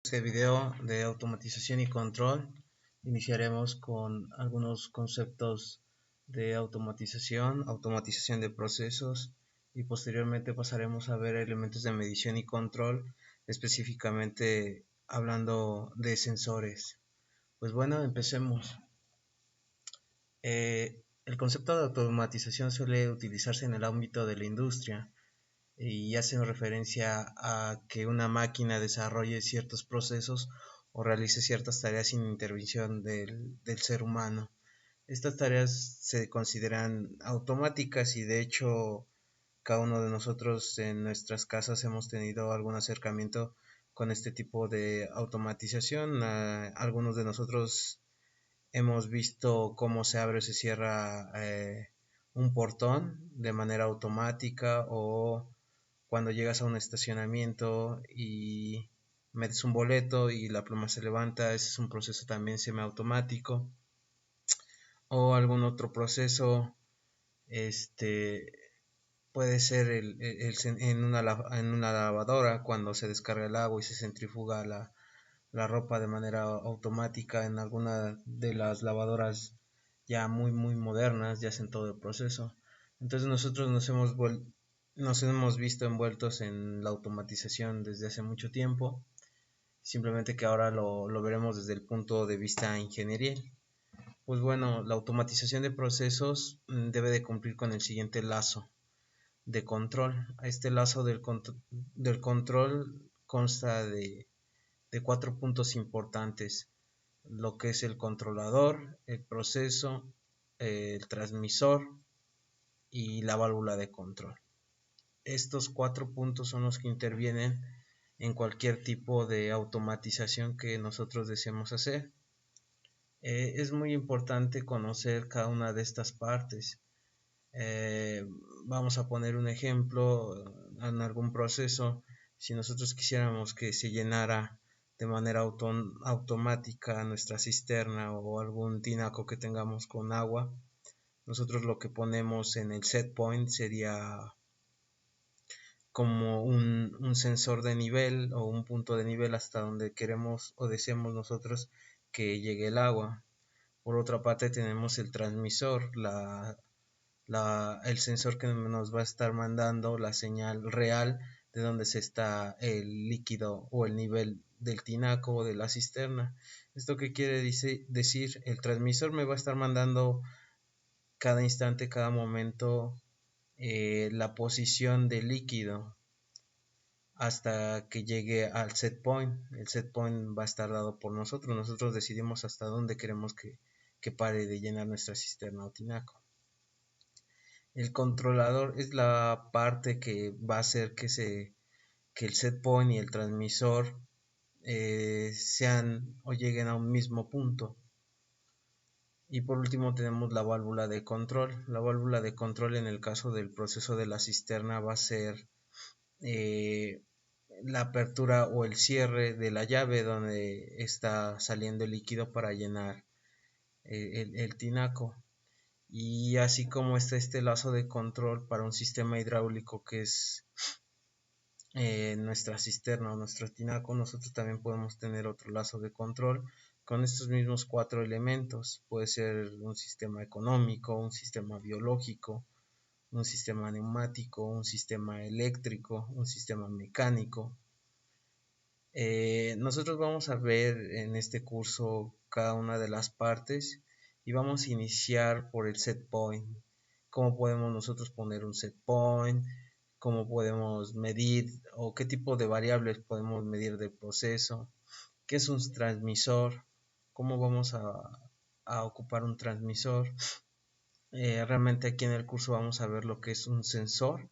Este video de automatización y control iniciaremos con algunos conceptos de automatización de procesos y posteriormente pasaremos a ver elementos de medición y control, específicamente hablando de sensores. Pues bueno, empecemos. El concepto de automatización suele utilizarse en el ámbito de la industria y hacen referencia a que una máquina desarrolle ciertos procesos o realice ciertas tareas sin intervención del ser humano. Estas tareas se consideran automáticas y de hecho cada uno de nosotros en nuestras casas hemos tenido algún acercamiento con este tipo de automatización. Algunos de nosotros hemos visto cómo se abre o se cierra un portón de manera automática, o cuando llegas a un estacionamiento y metes un boleto y la pluma se levanta. Ese es un proceso también semiautomático. O algún otro proceso, puede ser en una lavadora, cuando se descarga el agua y se centrifuga la ropa de manera automática. En alguna de las lavadoras ya muy modernas ya hacen todo el proceso. Entonces nosotros nos hemos visto envueltos en la automatización desde hace mucho tiempo, simplemente que ahora lo veremos desde el punto de vista ingenieril. Pues bueno, la automatización de procesos debe de cumplir con el siguiente lazo de control. Este lazo del control consta de 4 puntos importantes: lo que es el controlador, el proceso, el transmisor y la válvula de control. Estos 4 puntos son los que intervienen en cualquier tipo de automatización que nosotros deseemos hacer. Es muy importante conocer cada una de estas partes. Vamos a poner un ejemplo en algún proceso. Si nosotros quisiéramos que se llenara de manera automática nuestra cisterna o algún tinaco que tengamos con agua, nosotros lo que ponemos en el set point sería como un sensor de nivel o un punto de nivel hasta donde queremos o deseamos nosotros que llegue el agua. Por otra parte tenemos el transmisor, el sensor que nos va a estar mandando la señal real de donde se está el líquido o el nivel del tinaco o de la cisterna. ¿Esto qué quiere decir? El transmisor me va a estar mandando cada instante, cada momento, la posición del líquido hasta que llegue al set point. El set point va a estar dado por nosotros decidimos hasta dónde queremos que pare de llenar nuestra cisterna o tinaco. El controlador es la parte que va a hacer que el set point y el transmisor sean o lleguen a un mismo punto. Y por último tenemos la válvula de control. La válvula de control en el caso del proceso de la cisterna va a ser la apertura o el cierre de la llave donde está saliendo el líquido para llenar el tinaco. Y así como está este lazo de control para un sistema hidráulico que es nuestra cisterna o nuestro tinaco, nosotros también podemos tener otro lazo de control con estos mismos 4 elementos. Puede ser un sistema económico, un sistema biológico, un sistema neumático, un sistema eléctrico, un sistema mecánico. Nosotros vamos a ver en este curso cada una de las partes y vamos a iniciar por el set point. Cómo podemos nosotros poner un set point, cómo podemos medir o qué tipo de variables podemos medir del proceso, qué es un transmisor, cómo vamos a ocupar un transmisor. Realmente aquí en el curso vamos a ver lo que es un sensor,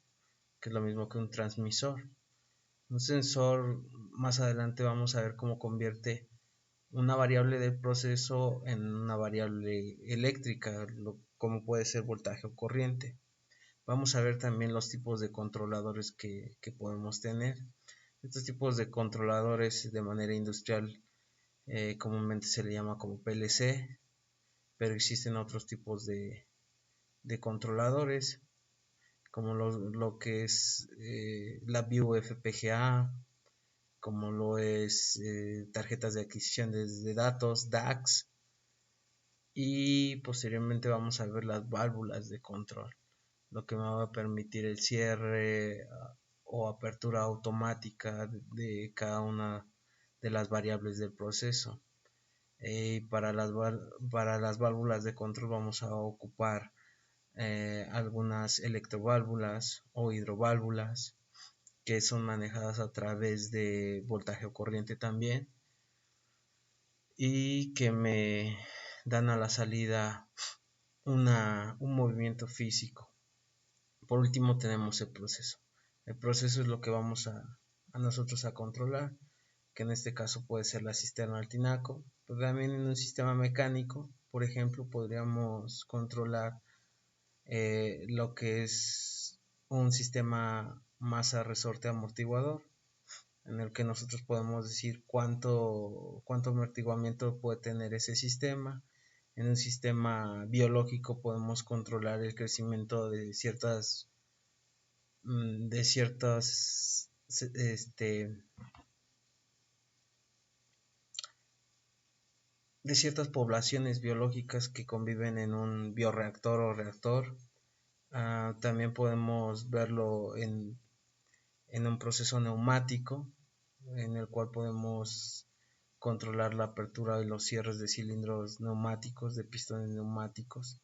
que es lo mismo que un transmisor. Un sensor, más adelante vamos a ver cómo convierte una variable del proceso en una variable eléctrica, como puede ser voltaje o corriente. Vamos a ver también los tipos de controladores que podemos tener. Estos tipos de controladores de manera industrial comúnmente se le llama como PLC, pero existen otros tipos de controladores, como lo que es la View FPGA, como lo es tarjetas de adquisición de datos, DACs, y posteriormente vamos a ver las válvulas de control, lo que me va a permitir el cierre o apertura automática de cada una de las variables del proceso. Para las válvulas de control vamos a ocupar algunas electroválvulas o hidroválvulas que son manejadas a través de voltaje o corriente también, y que me dan a la salida un movimiento físico. Por último tenemos el proceso. El proceso es lo que vamos a nosotros a controlar, que en este caso puede ser la cisterna al tinaco, pero también en un sistema mecánico, por ejemplo, podríamos controlar lo que es un sistema masa resorte amortiguador, en el que nosotros podemos decir cuánto amortiguamiento puede tener ese sistema. En un sistema biológico podemos controlar el crecimiento de ciertas de ciertas poblaciones biológicas que conviven en un bioreactor o reactor. También podemos verlo en un proceso neumático, en el cual podemos controlar la apertura y los cierres de cilindros neumáticos, de pistones neumáticos.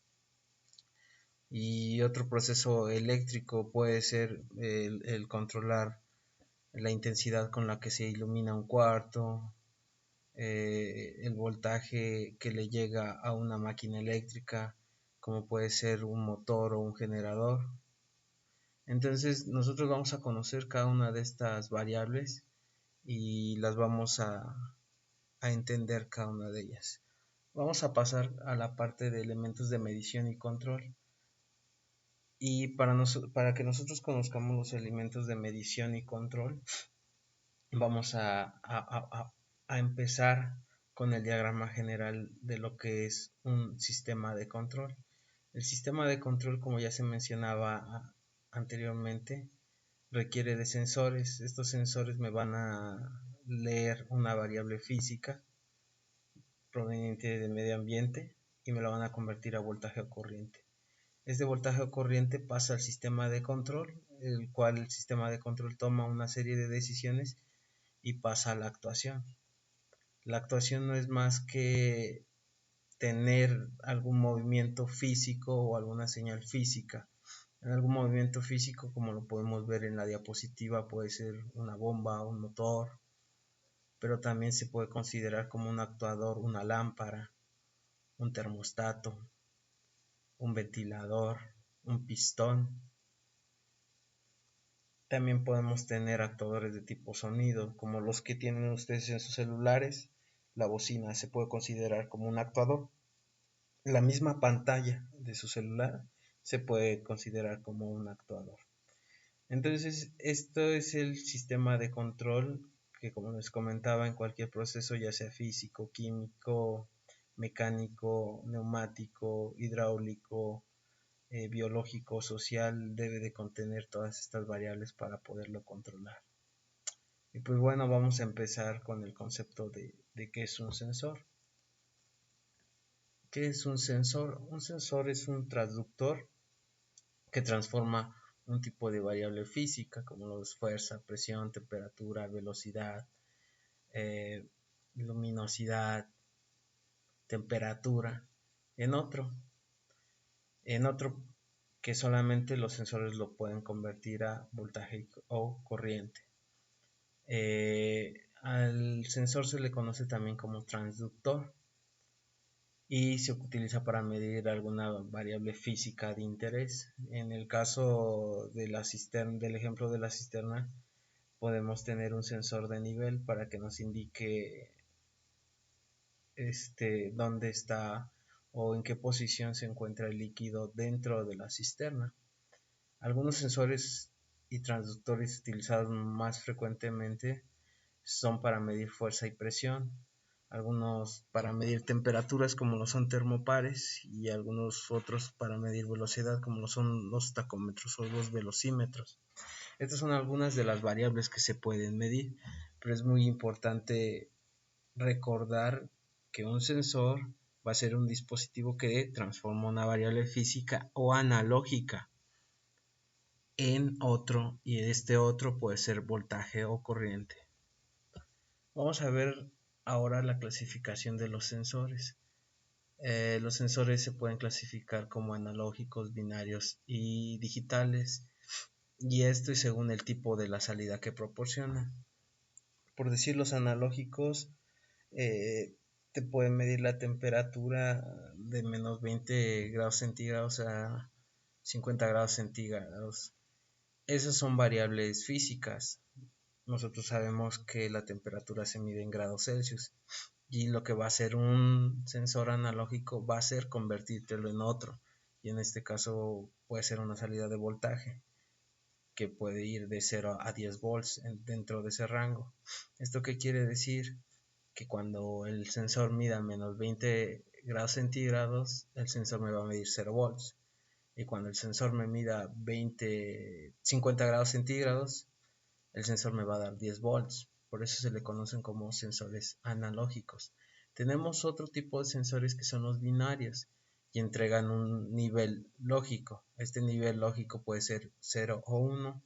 Y otro proceso eléctrico puede ser el controlar la intensidad con la que se ilumina un cuarto, el voltaje que le llega a una máquina eléctrica, como puede ser un motor o un generador. Entonces nosotros vamos a conocer cada una de estas variables y las vamos a entender cada una de ellas. Vamos a pasar a la parte de elementos de medición y control. Y para que nosotros conozcamos los elementos de medición y control, vamos a empezar con el diagrama general de lo que es un sistema de control. El sistema de control, como ya se mencionaba anteriormente, requiere de sensores. Estos sensores me van a leer una variable física proveniente del medio ambiente y me la van a convertir a voltaje o corriente. Este voltaje o corriente pasa al sistema de control, el cual el sistema de control toma una serie de decisiones y pasa a la actuación. La actuación no es más que tener algún movimiento físico o alguna señal física. En algún movimiento físico, como lo podemos ver en la diapositiva, puede ser una bomba, un motor, pero también se puede considerar como un actuador una lámpara, un termostato, un ventilador, un pistón. También podemos tener actuadores de tipo sonido, como los que tienen ustedes en sus celulares. La bocina se puede considerar como un actuador. La misma pantalla de su celular se puede considerar como un actuador. Entonces, esto es el sistema de control que, como les comentaba, en cualquier proceso, ya sea físico, químico, mecánico, neumático, hidráulico, biológico, social, debe de contener todas estas variables para poderlo controlar. Y pues bueno, vamos a empezar con el concepto de qué es un sensor. ¿Qué es un sensor? Un sensor es un transductor que transforma un tipo de variable física como los fuerza, presión, temperatura, velocidad, eh, luminosidad, temperatura, en otro que solamente los sensores lo pueden convertir a voltaje o corriente. Al sensor se le conoce también como transductor y se utiliza para medir alguna variable física de interés. En el caso de la cisterna, del ejemplo de la cisterna, podemos tener un sensor de nivel para que nos indique dónde está o en qué posición se encuentra el líquido dentro de la cisterna. Algunos sensores y transductores utilizados más frecuentemente son para medir fuerza y presión, algunos para medir temperaturas como lo son termopares y algunos otros para medir velocidad como lo son los tacómetros o los velocímetros. Estas son algunas de las variables que se pueden medir, pero es muy importante recordar que un sensor va a ser un dispositivo que transforma una variable física o analógica en otro, y este otro puede ser voltaje o corriente. Vamos a ver ahora la clasificación de los sensores. Los sensores se pueden clasificar como analógicos, binarios y digitales, y esto es según el tipo de la salida que proporcionan. Por decir, los analógicos te pueden medir la temperatura de menos 20 grados centígrados a 50 grados centígrados. Esas son variables físicas. Nosotros sabemos que la temperatura se mide en grados Celsius, y lo que va a hacer un sensor analógico va a ser convertírtelo en otro, y en este caso puede ser una salida de voltaje que puede ir de 0 a 10 volts dentro de ese rango. ¿Esto qué quiere decir? Que cuando el sensor mida menos 20 grados centígrados, el sensor me va a medir 0 volts, y cuando el sensor me mida 50 grados centígrados, el sensor me va a dar 10 volts. Por eso se le conocen como sensores analógicos. Tenemos otro tipo de sensores que son los binarios, y entregan un nivel lógico. Este nivel lógico puede ser 0 o 1,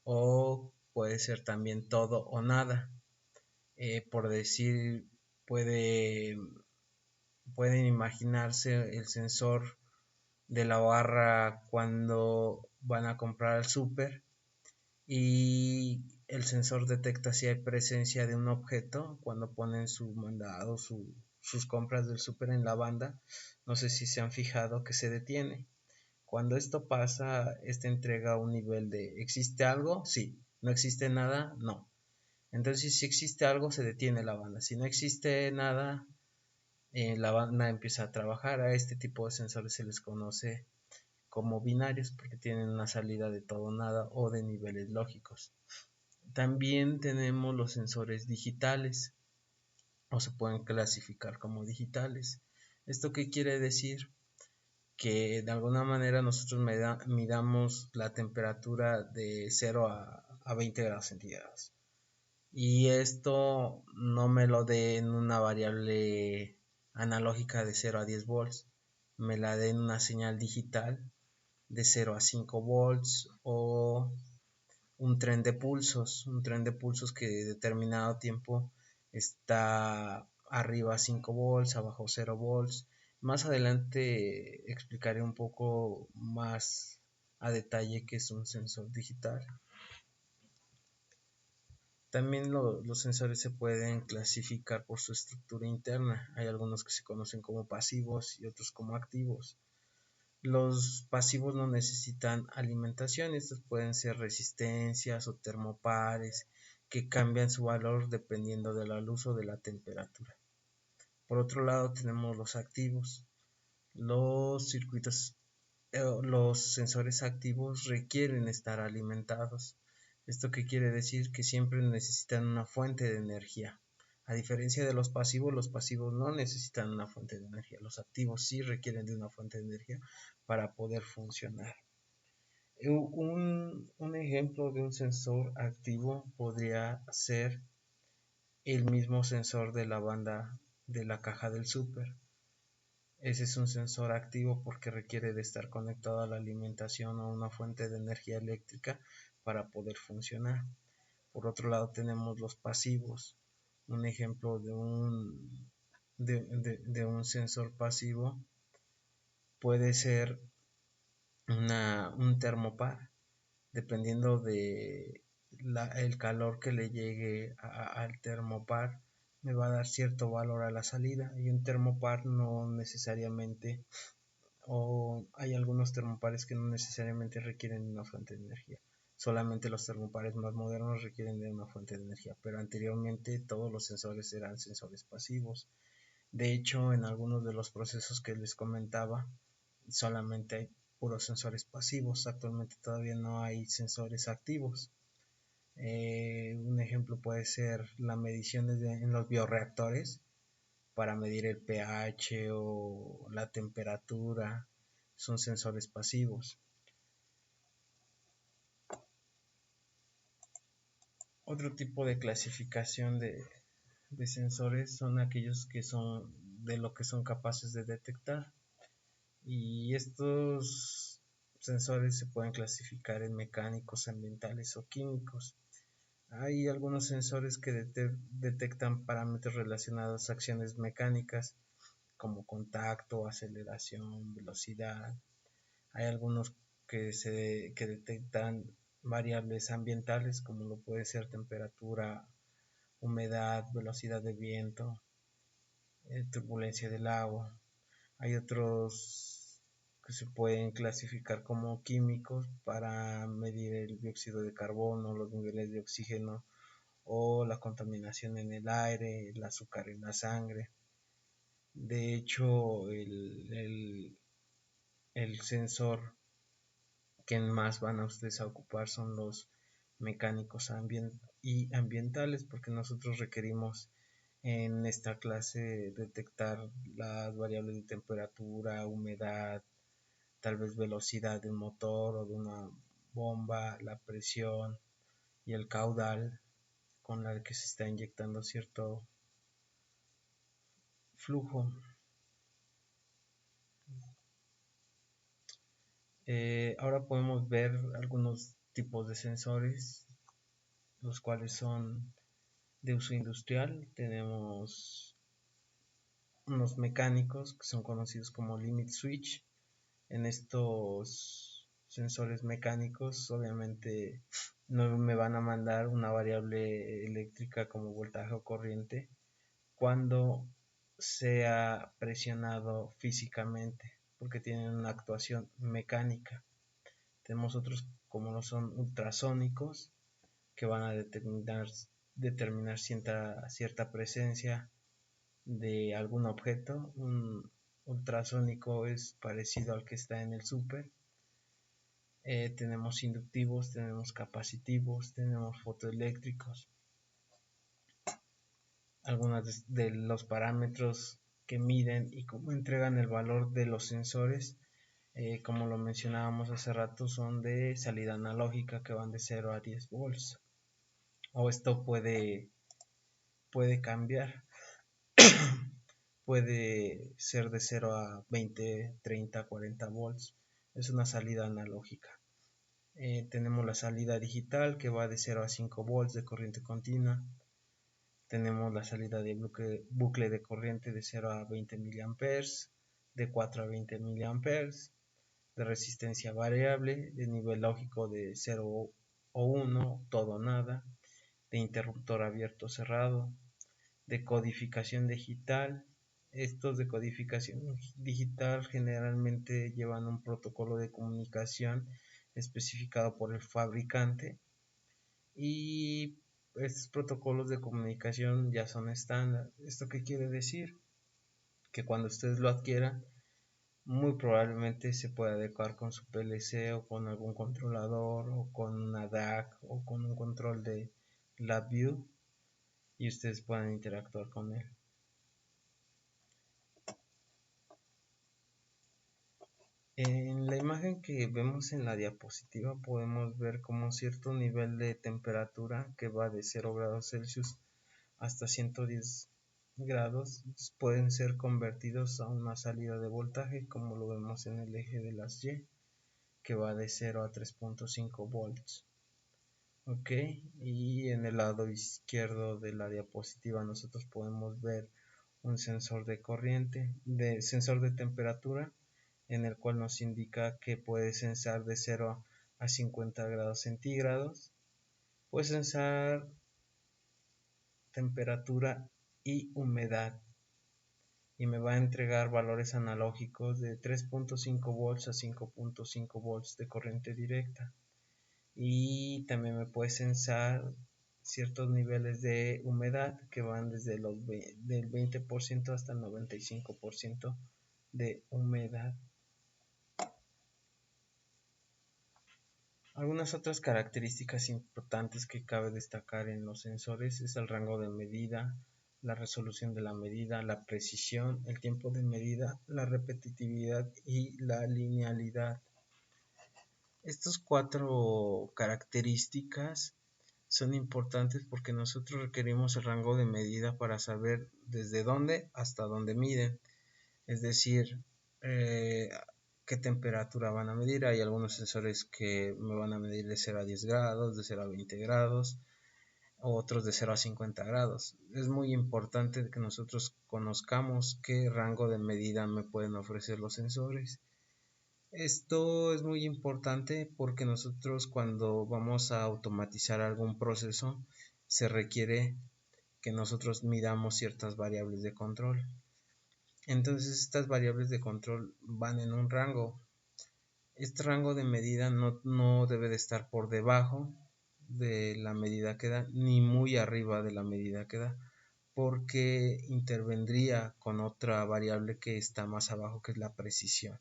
o puede ser también todo o nada. Por decir, pueden imaginarse el sensor de la barra cuando van a comprar al súper, y el sensor detecta si hay presencia de un objeto cuando ponen su mandado, sus compras del súper en la banda. No sé si se han fijado que se detiene. Cuando esto pasa, este entrega un nivel de ¿existe algo? Sí. ¿No existe nada? No. Entonces, si existe algo, se detiene la banda. Si no existe nada, la banda empieza a trabajar. A este tipo de sensores se les conoce como binarios, porque tienen una salida de todo o nada o de niveles lógicos. También tenemos los sensores digitales, o se pueden clasificar como digitales. ¿Esto qué quiere decir? Que de alguna manera nosotros midamos la temperatura de 0 a 20 grados centígrados, y esto no me lo dé en una variable analógica de 0 a 10 volts, me la dé en una señal digital de 0 a 5 volts, o un tren de pulsos que de determinado tiempo está arriba 5 volts, abajo 0 volts. Más adelante explicaré un poco más a detalle qué es un sensor digital. También los sensores se pueden clasificar por su estructura interna. Hay algunos que se conocen como pasivos y otros como activos. Los pasivos no necesitan alimentación. Estos pueden ser resistencias o termopares que cambian su valor dependiendo de la luz o de la temperatura. Por otro lado, tenemos los activos. Los los sensores activos requieren estar alimentados. ¿Esto qué quiere decir? Que siempre necesitan una fuente de energía. A diferencia de los pasivos no necesitan una fuente de energía. Los activos sí requieren de una fuente de energía para poder funcionar. Un ejemplo de un sensor activo podría ser el mismo sensor de la banda de la caja del súper. Ese es un sensor activo porque requiere de estar conectado a la alimentación o a una fuente de energía eléctrica para poder funcionar. Por otro lado, tenemos los pasivos. Un ejemplo de un sensor pasivo puede ser un termopar. Dependiendo de el calor que le llegue al termopar, me va a dar cierto valor a la salida. Y un termopar no necesariamente, o hay algunos termopares que no necesariamente requieren una fuente de energía. Solamente los termopares más modernos requieren de una fuente de energía, pero anteriormente todos los sensores eran sensores pasivos. De hecho, en algunos de los procesos que les comentaba, solamente hay puros sensores pasivos. Actualmente todavía no hay sensores activos. Un ejemplo puede ser la medición en los bioreactores para medir el pH o la temperatura. Son sensores pasivos. Otro tipo de clasificación de sensores son aquellos que son de lo que son capaces de detectar, y estos sensores se pueden clasificar en mecánicos, ambientales o químicos. Hay algunos sensores que detectan parámetros relacionados a acciones mecánicas como contacto, aceleración, velocidad. Hay algunos que detectan variables ambientales como lo puede ser temperatura, humedad, velocidad de viento, turbulencia del agua. Hay otros que se pueden clasificar como químicos para medir el dióxido de carbono, los niveles de oxígeno o la contaminación en el aire, el azúcar en la sangre. De hecho, el sensor que más van a ustedes a ocupar son los mecánicos y ambientales, porque nosotros requerimos en esta clase detectar las variables de temperatura, humedad, tal vez velocidad de un motor o de una bomba, la presión y el caudal con la que se está inyectando cierto flujo. Ahora podemos ver algunos tipos de sensores, los cuales son de uso industrial. Tenemos unos mecánicos que son conocidos como limit switch. En estos sensores mecánicos obviamente no me van a mandar una variable eléctrica como voltaje o corriente cuando sea presionado físicamente, porque tienen una actuación mecánica. Tenemos otros como lo son ultrasónicos, que van a determinar cierta presencia de algún objeto. Un ultrasónico es parecido al que está en el súper. Tenemos inductivos, tenemos capacitivos, tenemos fotoeléctricos. Algunos de los parámetros que miden y cómo entregan el valor de los sensores, como lo mencionábamos hace rato, son de salida analógica, que van de 0 a 10 volts. O esto puede cambiar. Puede ser de 0 a 20, 30, 40 volts. Es una salida analógica. Tenemos la salida digital, que va de 0 a 5 volts de corriente continua. Tenemos la salida de bucle de corriente de 0 a 20 miliamperes, de 4 a 20 miliamperes, de resistencia variable, de nivel lógico de 0 o 1, todo o nada, de interruptor abierto o cerrado, de codificación digital. Estos de codificación digital generalmente llevan un protocolo de comunicación especificado por el fabricante, y estos protocolos de comunicación ya son estándar. ¿Esto qué quiere decir? Que cuando ustedes lo adquieran, muy probablemente se pueda adecuar con su PLC o con algún controlador o con una DAC o con un control de LabVIEW, y ustedes puedan interactuar con él. En la imagen que vemos en la diapositiva podemos ver como cierto nivel de temperatura que va de 0 grados Celsius hasta 110 grados pueden ser convertidos a una salida de voltaje, como lo vemos en el eje de las Y, que va de 0 a 3.5 volts. Ok, y en el lado izquierdo de la diapositiva nosotros podemos ver un sensor de corriente, sensor de temperatura, en el cual nos indica que puede sensar de 0 a 50 grados centígrados. Puede sensar temperatura y humedad, y me va a entregar valores analógicos de 3.5 volts a 5.5 volts de corriente directa, y también me puede sensar ciertos niveles de humedad que van desde del 20% hasta el 95% de humedad. Algunas otras características importantes que cabe destacar en los sensores es el rango de medida, la resolución de la medida, la precisión, el tiempo de medida, la repetitividad y la linealidad. Estas cuatro características son importantes porque nosotros requerimos el rango de medida para saber desde dónde hasta dónde miden, es decir, qué temperatura van a medir. Hay algunos sensores que me van a medir de 0 a 10 grados, de 0 a 20 grados, otros de 0 a 50 grados. Es muy importante que nosotros conozcamos qué rango de medida me pueden ofrecer los sensores. Esto es muy importante porque nosotros cuando vamos a automatizar algún proceso se requiere que nosotros midamos ciertas variables de control. Entonces estas variables de control van en un rango. Este rango de medida no debe de estar por debajo de la medida que da, ni muy arriba de la medida que da, porque intervendría con otra variable que está más abajo, que es la precisión,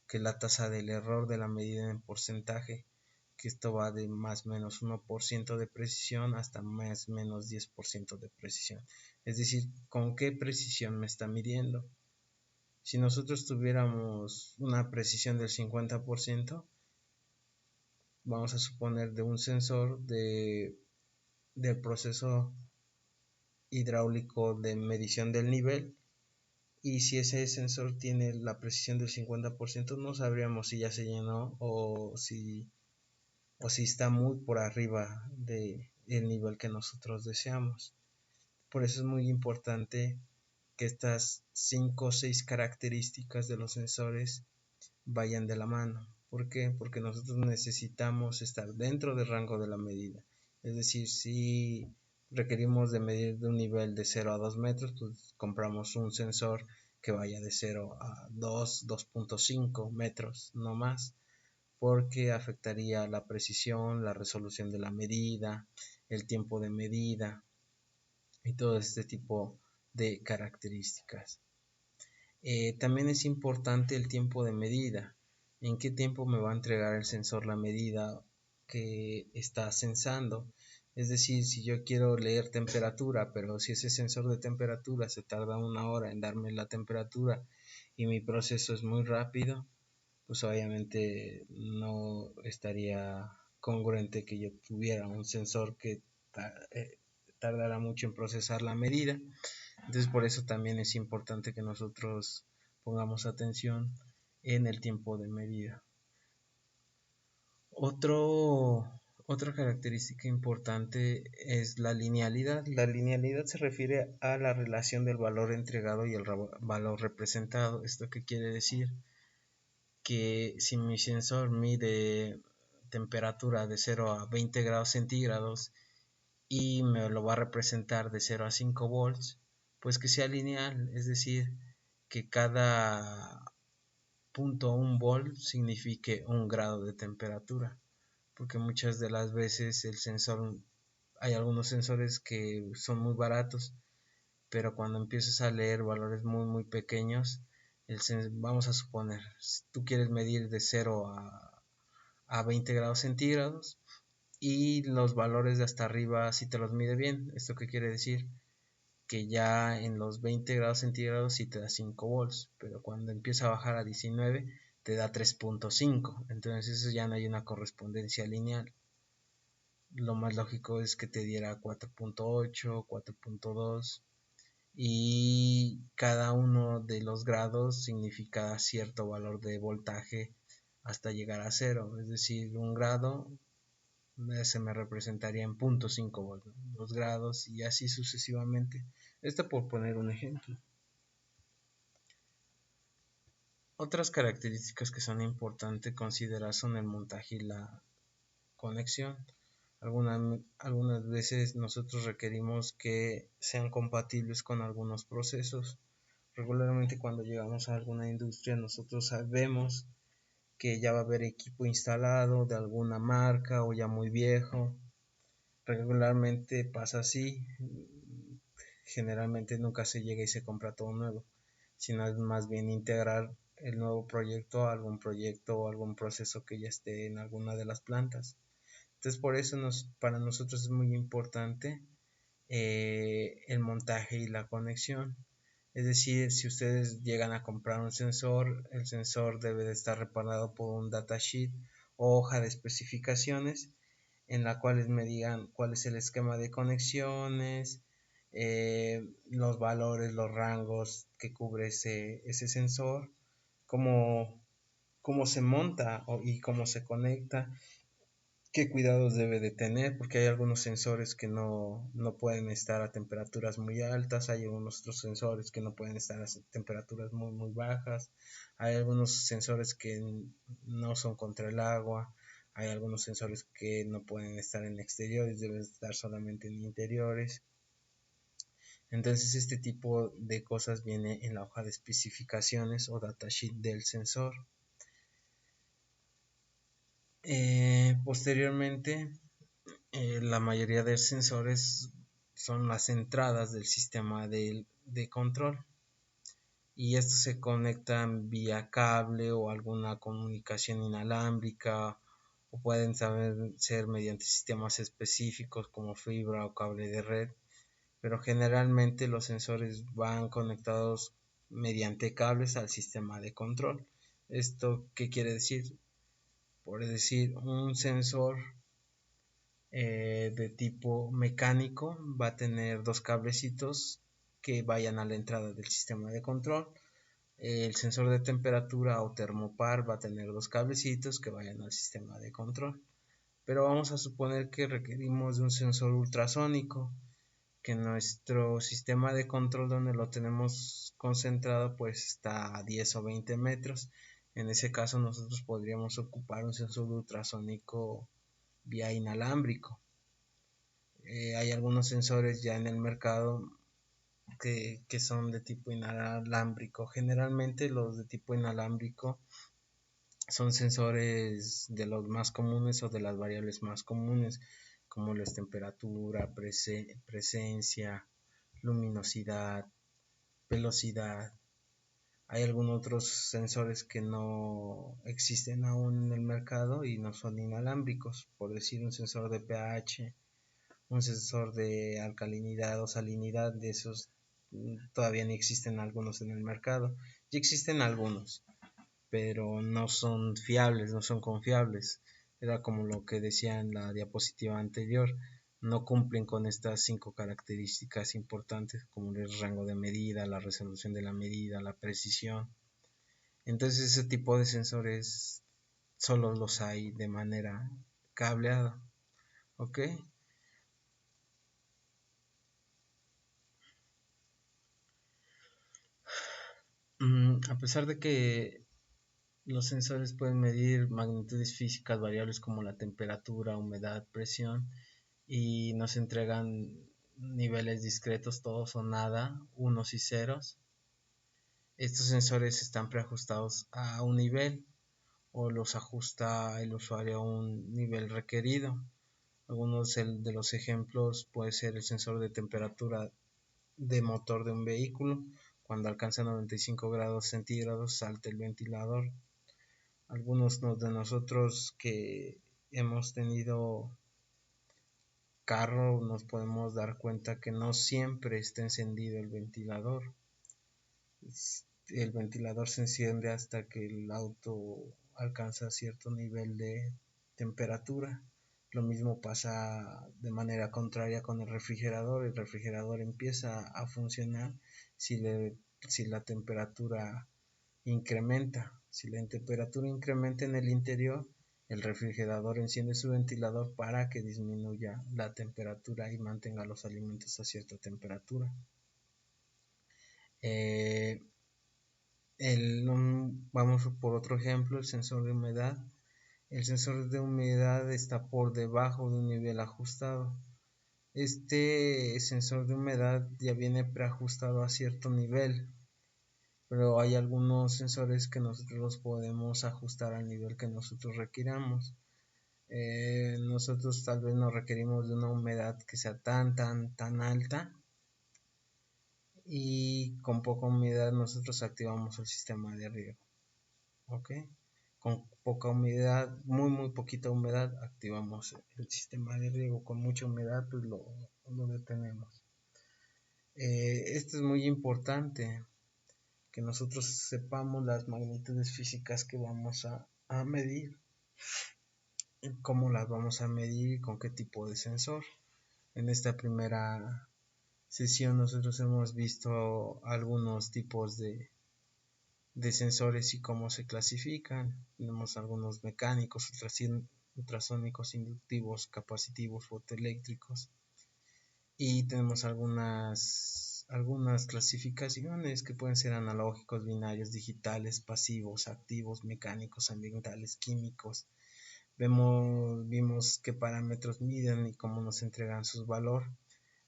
que es la tasa del error de la medida en porcentaje, que esto va de más o menos 1% de precisión hasta más o menos 10% de precisión. Es decir, ¿con qué precisión me está midiendo? Si nosotros tuviéramos una precisión del 50%, vamos a suponer de un sensor del proceso hidráulico de medición del nivel, y si ese sensor tiene la precisión del 50%, no sabríamos si ya se llenó o si está muy por arriba del nivel que nosotros deseamos. Por eso es muy importante que estas 5 o 6 características de los sensores vayan de la mano. ¿Por qué? Porque nosotros necesitamos estar dentro del rango de la medida. Es decir, si requerimos de medir de un nivel de 0 a 2 metros, pues compramos un sensor que vaya de 0 a 2, 2.5 metros, no más, porque afectaría la precisión, la resolución de la medida, el tiempo de medida y todo este tipo de características. También es importante el tiempo de medida. ¿En qué tiempo me va a entregar el sensor la medida que está sensando? Es decir, si yo quiero leer temperatura, pero si ese sensor de temperatura se tarda 1 hora en darme la temperatura y mi proceso es muy rápido, pues obviamente no estaría congruente que yo tuviera un sensor que tardara mucho en procesar la medida. Entonces por eso también es importante que nosotros pongamos atención en el tiempo de medida. Otra característica importante es la linealidad. La linealidad se refiere a la relación del valor entregado y el valor representado. ¿Esto qué quiere decir? Que si mi sensor mide temperatura de 0 a 20 grados centígrados y me lo va a representar de 0 a 5 volts, pues que sea lineal, es decir, que cada 0.1 volt signifique 1 grado de temperatura, porque muchas de las veces el sensor, hay algunos sensores que son muy baratos, pero cuando empiezas a leer valores muy pequeños, vamos a suponer, si tú quieres medir de 0 a 20 grados centígrados, y los valores de hasta arriba si te los mide bien. ¿Esto qué quiere decir? Que ya en los 20 grados centígrados sí te da 5 volts, pero cuando empieza a bajar a 19 te da 3.5, entonces eso ya no hay una correspondencia lineal. Lo más lógico es que te diera 4.8, 4.2, y cada uno de los grados significa cierto valor de voltaje hasta llegar a 0, es decir, 1 grado se me representaría en 0.5 volts, 2 grados y así sucesivamente. Esto por poner un ejemplo. Otras características que son importantes considerar son el montaje y la conexión. Algunas veces nosotros requerimos que sean compatibles con algunos procesos. Regularmente cuando llegamos a alguna industria nosotros sabemos que ya va a haber equipo instalado de alguna marca o ya muy viejo. Regularmente pasa así, generalmente nunca se llega y se compra todo nuevo, sino es más bien integrar el nuevo proyecto a algún proyecto o algún proceso que ya esté en alguna de las plantas. Entonces por eso para nosotros es muy importante el montaje y la conexión. Es decir, si ustedes llegan a comprar un sensor, el sensor debe de estar respaldado por un datasheet o hoja de especificaciones en la cual me digan cuál es el esquema de conexiones, los valores, los rangos que cubre ese sensor, cómo, cómo se monta y cómo se conecta, qué cuidados debe de tener, porque hay algunos sensores que no pueden estar a temperaturas muy altas, hay algunos otros sensores que no pueden estar a temperaturas muy bajas, hay algunos sensores que no son contra el agua, hay algunos sensores que no pueden estar en exteriores, deben estar solamente en interiores. Entonces este tipo de cosas viene en la hoja de especificaciones o datasheet del sensor. Posteriormente, la mayoría de sensores son las entradas del sistema de control y estos se conectan vía cable o alguna comunicación inalámbrica o pueden ser mediante sistemas específicos como fibra o cable de red, pero generalmente los sensores van conectados mediante cables al sistema de control. ¿Esto qué quiere decir? Por decir, un sensor de tipo mecánico va a tener dos cablecitos que vayan a la entrada del sistema de control. El sensor de temperatura o termopar va a tener dos cablecitos que vayan al sistema de control. Pero vamos a suponer que requerimos de un sensor ultrasónico, que nuestro sistema de control donde lo tenemos concentrado pues está a 10 o 20 metros. En ese caso nosotros podríamos ocupar un sensor ultrasónico vía inalámbrico. Hay algunos sensores ya en el mercado que son de tipo inalámbrico. Generalmente los de tipo inalámbrico son sensores de los más comunes o de las variables más comunes, como la temperatura, presencia, luminosidad, velocidad. Hay algunos otros sensores que no existen aún en el mercado y no son inalámbricos, por decir un sensor de pH, un sensor de alcalinidad o salinidad, de esos todavía ni existen algunos en el mercado. Ya existen algunos, pero no son fiables, no son confiables. Era como lo que decía en la diapositiva anterior, no cumplen con estas 5 características importantes como el rango de medida, la resolución de la medida, la precisión. Entonces ese tipo de sensores solo los hay de manera cableada, ¿ok? A pesar de que los sensores pueden medir magnitudes físicas variables como la temperatura, humedad, presión y nos entregan niveles discretos, todos o nada, unos y ceros. Estos sensores están preajustados a un nivel o los ajusta el usuario a un nivel requerido. Algunos de los ejemplos puede ser el sensor de temperatura de motor de un vehículo. Cuando alcanza 95 grados centígrados salta el ventilador. Algunos de nosotros que hemos tenido carro nos podemos dar cuenta que no siempre está encendido el ventilador. El ventilador se enciende hasta que el auto alcanza cierto nivel de temperatura. Lo mismo pasa de manera contraria con el refrigerador. El refrigerador empieza a funcionar si la temperatura incrementa. Si la temperatura incrementa en el interior, el refrigerador enciende su ventilador para que disminuya la temperatura y mantenga los alimentos a cierta temperatura. Vamos por otro ejemplo, el sensor de humedad. El sensor de humedad está por debajo de un nivel ajustado. Este sensor de humedad ya viene preajustado a cierto nivel, pero hay algunos sensores que nosotros los podemos ajustar al nivel que nosotros requiramos. Nosotros tal vez nos requerimos de una humedad que sea tan alta, y con poca humedad nosotros activamos el sistema de riego, ¿ok? Con poca humedad, muy poquita humedad, activamos el sistema de riego. Con mucha humedad pues lo detenemos. Esto es muy importante, que nosotros sepamos las magnitudes físicas que vamos a medir. cómo las vamos a medir y con qué tipo de sensor. En esta primera sesión nosotros hemos visto algunos tipos de sensores y cómo se clasifican. Tenemos algunos mecánicos, ultrasónicos, inductivos, capacitivos, fotoeléctricos, y tenemos algunas clasificaciones que pueden ser analógicos, binarios, digitales, pasivos, activos, mecánicos, ambientales, químicos. Vimos qué parámetros miden y cómo nos entregan sus valores.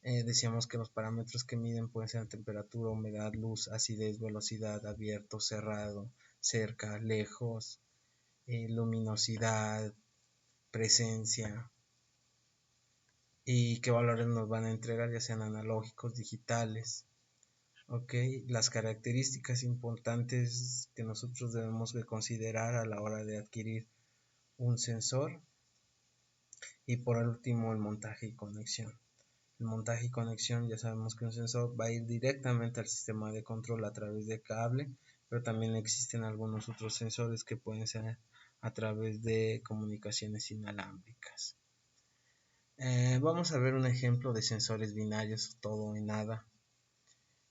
Decíamos que los parámetros que miden pueden ser temperatura, humedad, luz, acidez, velocidad, abierto, cerrado, cerca, lejos, luminosidad, presencia, y qué valores nos van a entregar, ya sean analógicos, digitales. Ok, las características importantes que nosotros debemos de considerar a la hora de adquirir un sensor. Y por último, el montaje y conexión. El montaje y conexión, ya sabemos que un sensor va a ir directamente al sistema de control a través de cable, pero también existen algunos otros sensores que pueden ser a través de comunicaciones inalámbricas. Vamos a ver un ejemplo de sensores binarios, todo o nada,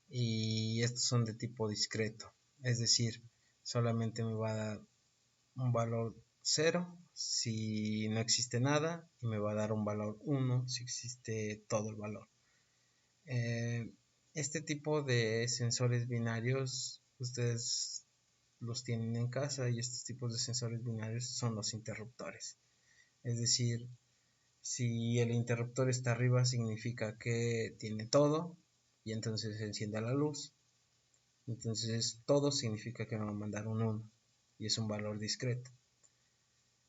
y estos son de tipo discreto, es decir, solamente me va a dar un valor 0 si no existe nada y me va a dar un valor 1 si existe todo el valor. Este tipo de sensores binarios ustedes los tienen en casa, y estos tipos de sensores binarios son los interruptores. Es decir, si el interruptor está arriba significa que tiene todo y entonces se enciende la luz. Entonces todo significa que me va a mandar un 1 y es un valor discreto.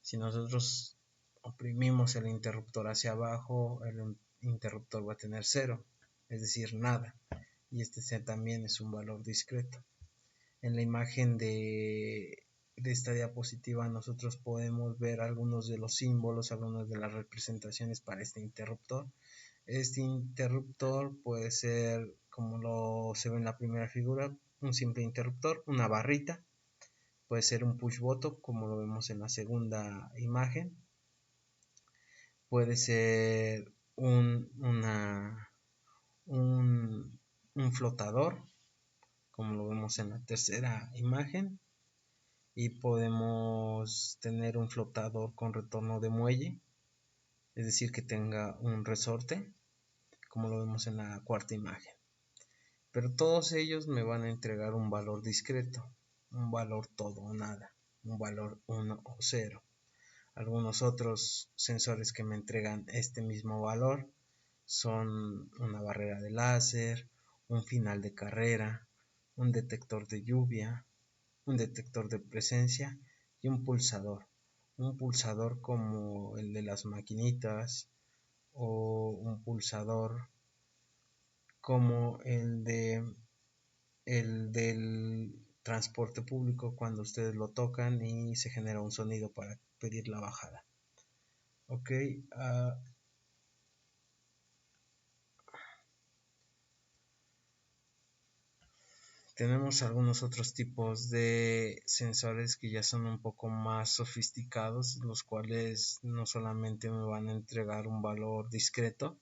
Si nosotros oprimimos el interruptor hacia abajo, el interruptor va a tener 0, es decir, nada, y este también es un valor discreto. En la imagen de esta diapositiva nosotros podemos ver algunos de los símbolos, algunas de las representaciones para este interruptor. Este interruptor puede ser, como se ve en la primera figura, un simple interruptor, una barrita. Puede ser un push button, como lo vemos en la segunda imagen. Puede ser un flotador, como lo vemos en la tercera imagen. Y podemos tener un flotador con retorno de muelle, es decir, que tenga un resorte, como lo vemos en la cuarta imagen. Pero todos ellos me van a entregar un valor discreto, un valor todo o nada, un valor 1 o 0. Algunos otros sensores que me entregan este mismo valor son una barrera de láser, un final de carrera, un detector de lluvia, un detector de presencia y un pulsador. Un pulsador como el de las maquinitas, o un pulsador como el del transporte público, cuando ustedes lo tocan y se genera un sonido para pedir la bajada. Ok, tenemos algunos otros tipos de sensores que ya son un poco más sofisticados, los cuales no solamente me van a entregar un valor discreto,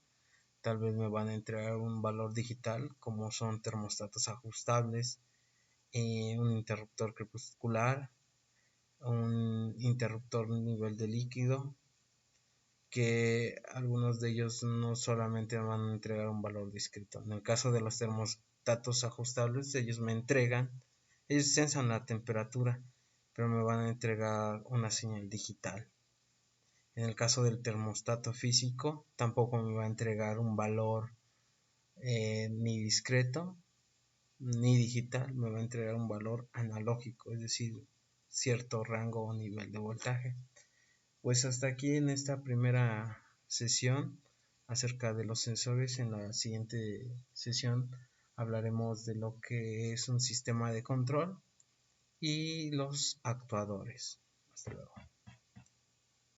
tal vez me van a entregar un valor digital, como son termostatos ajustables, un interruptor crepuscular, un interruptor nivel de líquido, que algunos de ellos no solamente me van a entregar un valor discreto. En el caso de los termostatos ajustables, ellos sensan la temperatura, pero me van a entregar una señal digital. En el caso del termostato físico, tampoco me va a entregar un valor ni discreto ni digital, me va a entregar un valor analógico, es decir, cierto rango o nivel de voltaje. Pues hasta aquí en esta primera sesión acerca de los sensores. En la siguiente sesión hablaremos de lo que es un sistema de control y los actuadores. Hasta luego.